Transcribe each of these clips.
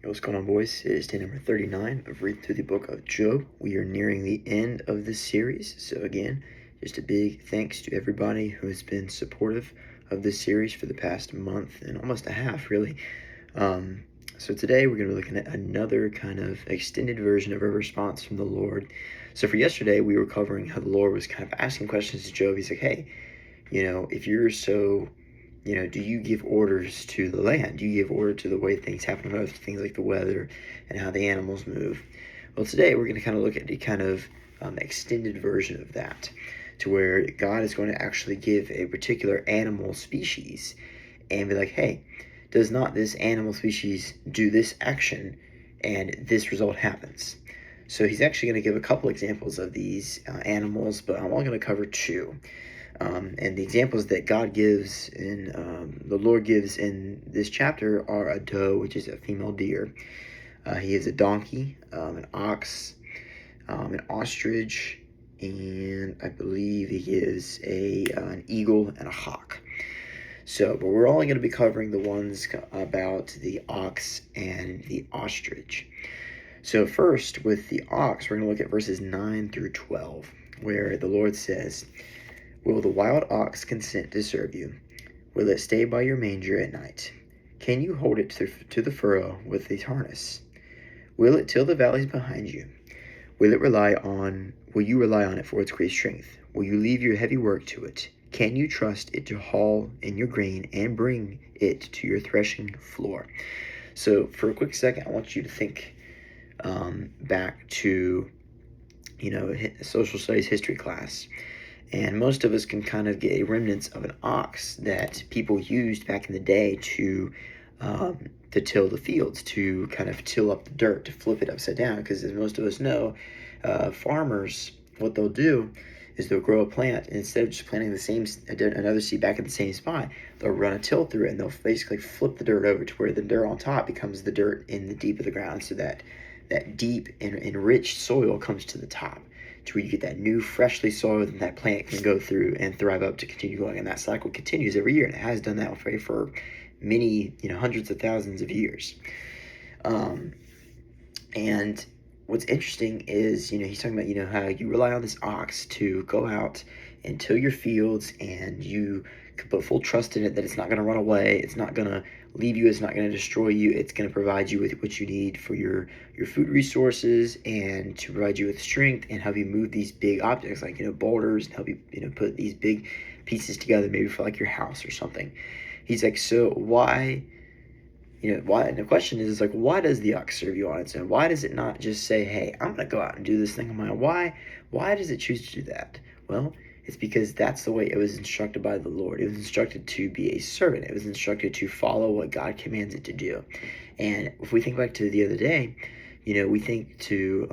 Yo, what's going on, boys? It is day number 39 of reading through the book of Job. We are nearing the end of this series. So again, just a big thanks to everybody who has been supportive of this series for the past month and almost a half, really. So today we're going to be looking at another kind of extended version of a response from the Lord. So for yesterday, we were covering how the Lord was kind of asking questions to Job. He's like, hey, if you're so... do you give orders to the land? Do you give order to the way things happen on Earth, things like the weather and how the animals move? Well, today we're going to kind of look at the kind of extended version of that, to where God is going to actually give a particular animal species and be like, hey, does not this animal species do this action and this result happens? So he's actually going to give a couple examples of these animals, but I'm only going to cover two. And the examples that God gives the Lord gives in this chapter are a doe, which is a female deer. He is a donkey, an ox, an ostrich, and I believe he is an eagle and a hawk. So, but we're only going to be covering the ones about the ox and the ostrich. So first, with the ox, we're going to look at verses 9 through 12, where the Lord says, "Will the wild ox consent to serve you? Will it stay by your manger at night? Can you hold it to the furrow with its harness? Will it till the valleys behind you? Will you rely on it for its great strength? Will you leave your heavy work to it? Can you trust it to haul in your grain and bring it to your threshing floor?" So for a quick second, I want you to think back to, social studies history class. And most of us can kind of get a remnants of an ox that people used back in the day to till the fields, to kind of till up the dirt, to flip it upside down. Because as most of us know, farmers, what they'll do is they'll grow a plant, and instead of just planting another seed back in the same spot, they'll run a till through it, and they'll basically flip the dirt over to where the dirt on top becomes the dirt in the deep of the ground, so that deep and enriched soil comes to the top, to where you get that new, freshly soiled, and that plant can go through and thrive up to continue going. And that cycle continues every year, and it has done that for many, hundreds of thousands of years. And what's interesting is, he's talking about, how you rely on this ox to go out and till your fields, and you can put full trust in it that it's not going to run away, it's not going to leave you, it's not going to destroy you, it's going to provide you with what you need for your food resources, and to provide you with strength and help you move these big objects like boulders, and help you put these big pieces together, maybe for like your house or something. He's like, so why, why? And the question is like, why does the ox serve you on its own? Why does it not just say, hey, I'm going to go out and do this thing on my own? Why does it choose to do that? Well, it's because that's the way it was instructed by the Lord. It was instructed to be a servant. It was instructed to follow what God commands it to do. And if we think back to the other day, we think to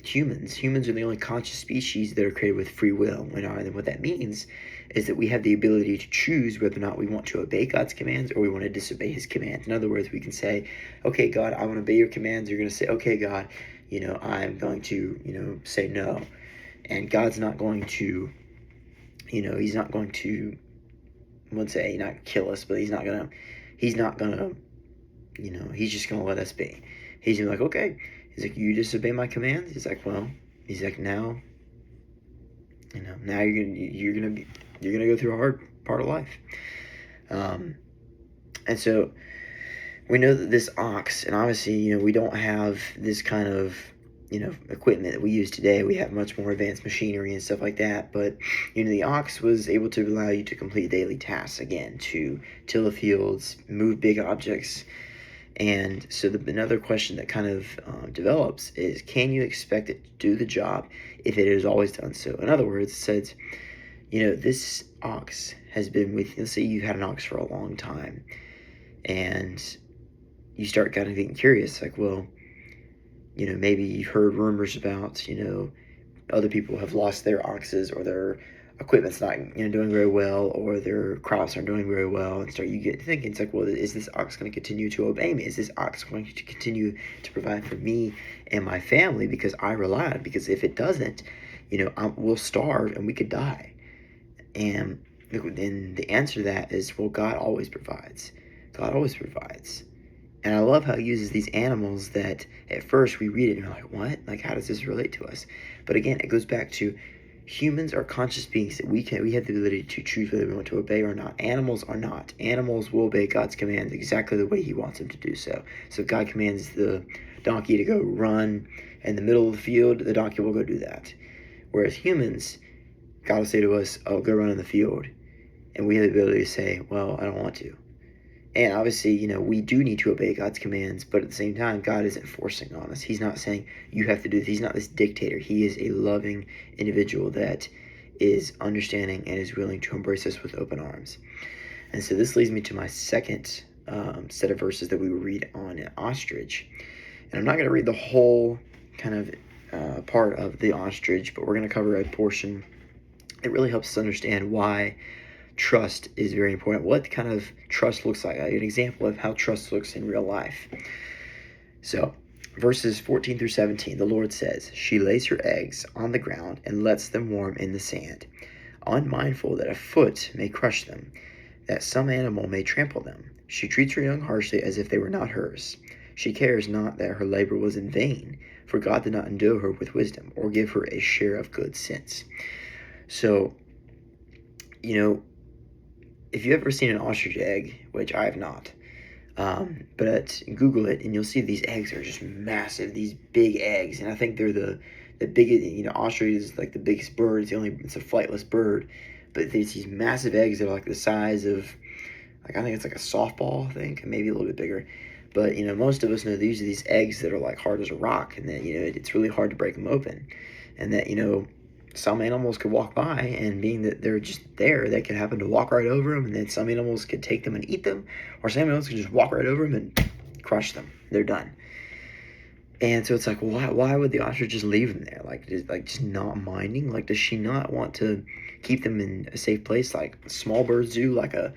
humans. Humans are the only conscious species that are created with free will. And what that means is that we have the ability to choose whether or not we want to obey God's commands or we want to disobey his commands. In other words, we can say, okay, God, I want to obey your commands. You're going to say, okay, God, I'm going to, say no. And God's not going to, he's not going to, I wouldn't say not kill us, but he's not gonna, he's just gonna let us be. He's gonna be like, okay. He's like, you disobey my commands? He's like, well, now, now you're gonna go through a hard part of life. And so we know that this ox, and obviously, we don't have this kind of, equipment that we use today. We have much more advanced machinery and stuff like that. But, the ox was able to allow you to complete daily tasks, again, to till the fields, move big objects. And so another question that kind of develops is, can you expect it to do the job if it has always done so? In other words, it says, this ox has been with, let's say you've had an ox for a long time, and you start kind of getting curious, like, well, maybe you've heard rumors about, other people have lost their oxes, or their equipment's not, doing very well, or their crops aren't doing very well, and you get thinking, it's like, well, is this ox going to continue to obey me? Is this ox going to continue to provide for me and my family because I rely on it? Because if it doesn't, we'll starve and we could die. And the answer to that is, well, God always provides. God always provides. And I love how he uses these animals that at first we read it and you're like, what? Like, how does this relate to us? But again, it goes back to humans are conscious beings that we have the ability to choose whether we want to obey or not. Animals are not. Animals will obey God's commands exactly the way he wants them to do so. So if God commands the donkey to go run in the middle of the field, the donkey will go do that. Whereas humans, God will say to us, oh, go run in the field. And we have the ability to say, well, I don't want to. And obviously, we do need to obey God's commands, but at the same time, God isn't forcing on us. He's not saying you have to do this. He's not this dictator. He is a loving individual that is understanding and is willing to embrace us with open arms. And so this leads me to my second set of verses that we will read on an ostrich. And I'm not going to read the whole kind of part of the ostrich, but we're going to cover a portion that really helps us understand why trust is very important. What kind of trust looks like. An example of how trust looks in real life. So, verses 14 through 17, the Lord says, she lays her eggs on the ground and lets them warm in the sand, unmindful that a foot may crush them, that some animal may trample them. She treats her young harshly as if they were not hers. She cares not that her labor was in vain, for God did not endow her with wisdom or give her a share of good sense. So, if you've ever seen an ostrich egg, which I have not, but Google it and you'll see these eggs are just massive, these big eggs. And I think they're the biggest, ostrich is like the biggest bird. It's a flightless bird. But there's these massive eggs that are like the size of, I think it's like a softball, maybe a little bit bigger. But, most of us know these are these eggs that are like hard as a rock and that, it's really hard to break them open. And that, some animals could walk by, and being that they're just there, they could happen to walk right over them, and then some animals could take them and eat them, or some animals could just walk right over them and crush them. They're done. And so it's like, why would the ostrich just leave them there? Just not minding? Like, does she not want to keep them in a safe place, like small birds do, like a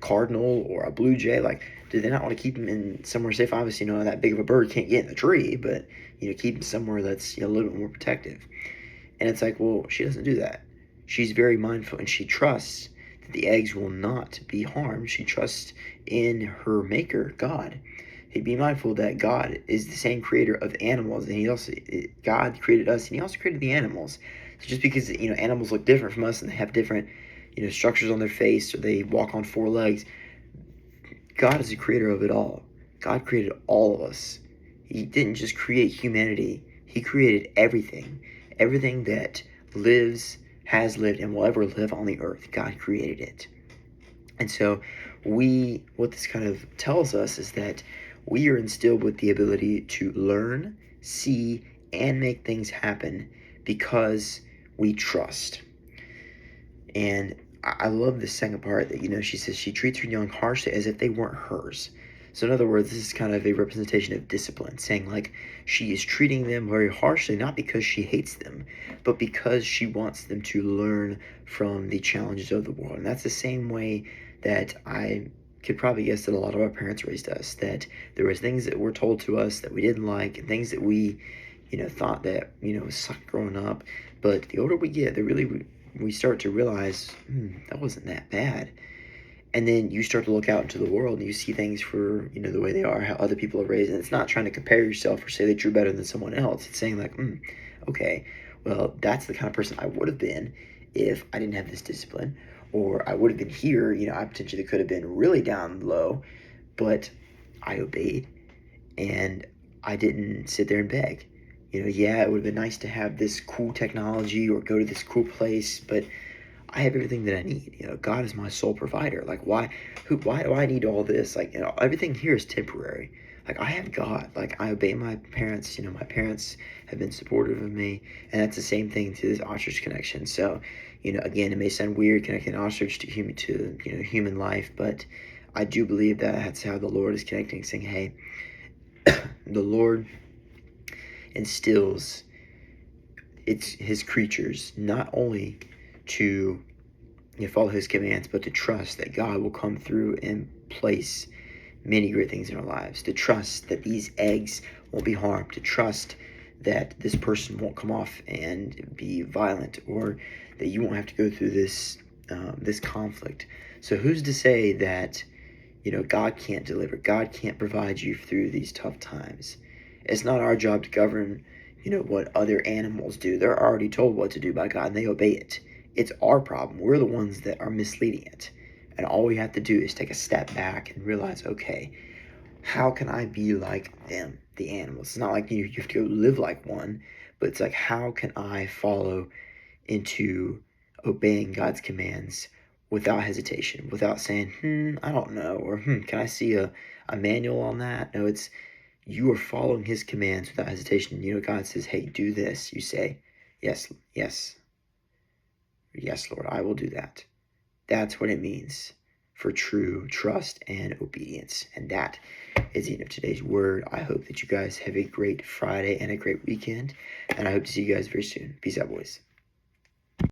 cardinal or a blue jay? Like, do they not want to keep them in somewhere safe? Obviously, that big of a bird can't get in the tree, but keep them somewhere that's a little bit more protective. And it's like, well, she doesn't do that. She's very mindful, and she trusts that the eggs will not be harmed. She trusts in her maker, God. He'd be mindful that God is the same creator of animals, and God created us, and he also created the animals. So just because, animals look different from us, and they have different, structures on their face, or they walk on four legs, God is the creator of it all. God created all of us. He didn't just create humanity. He created everything. Everything that lives, has lived, and will ever live on the earth, God created it. And so what this kind of tells us is that we are instilled with the ability to learn, see, and make things happen because we trust. And I love the second part that, she says she treats her young harshly as if they weren't hers. So in other words, this is kind of a representation of discipline, saying like she is treating them very harshly, not because she hates them, but because she wants them to learn from the challenges of the world. And that's the same way that I could probably guess that a lot of our parents raised us, that there was things that were told to us that we didn't like, and things that we, thought that, sucked growing up. But the older we get, we start to realize, that wasn't that bad. And then you start to look out into the world and you see things for, the way they are, how other people are raised. And it's not trying to compare yourself or say that you're better than someone else. It's saying like, okay, well, that's the kind of person I would have been if I didn't have this discipline. Or I would have been here, I potentially could have been really down low, but I obeyed and I didn't sit there and beg. Yeah, it would have been nice to have this cool technology or go to this cool place, but I have everything that I need. God is my sole provider. Like, why do I need all this? Like, everything here is temporary. Like, I have God. Like, I obey my parents. My parents have been supportive of me, and that's the same thing to this ostrich connection. So, again, it may sound weird connecting ostrich to human life, but I do believe that that's how the Lord is connecting, saying, hey, the Lord instills his creatures not only to follow his commands, but to trust that God will come through and place many great things in our lives, to trust that these eggs won't be harmed, to trust that this person won't come off and be violent, or that you won't have to go through this conflict. So who's to say that God can't deliver. God can't provide you through these tough times. It's not our job to govern, what other animals do. They're already told what to do by God and they obey it. It's our problem. We're the ones that are misleading it. And all we have to do is take a step back and realize, okay, how can I be like them, the animals? It's not like you have to go live like one, but it's like, how can I follow into obeying God's commands without hesitation, without saying, I don't know, or can I see a manual on that? No, it's you are following his commands without hesitation. God says, hey, do this. You say, yes, yes, yes, Lord, I will do that. That's what it means for true trust and obedience. And that is the end of today's word. I hope that you guys have a great Friday and a great weekend. And I hope to see you guys very soon. Peace out, boys.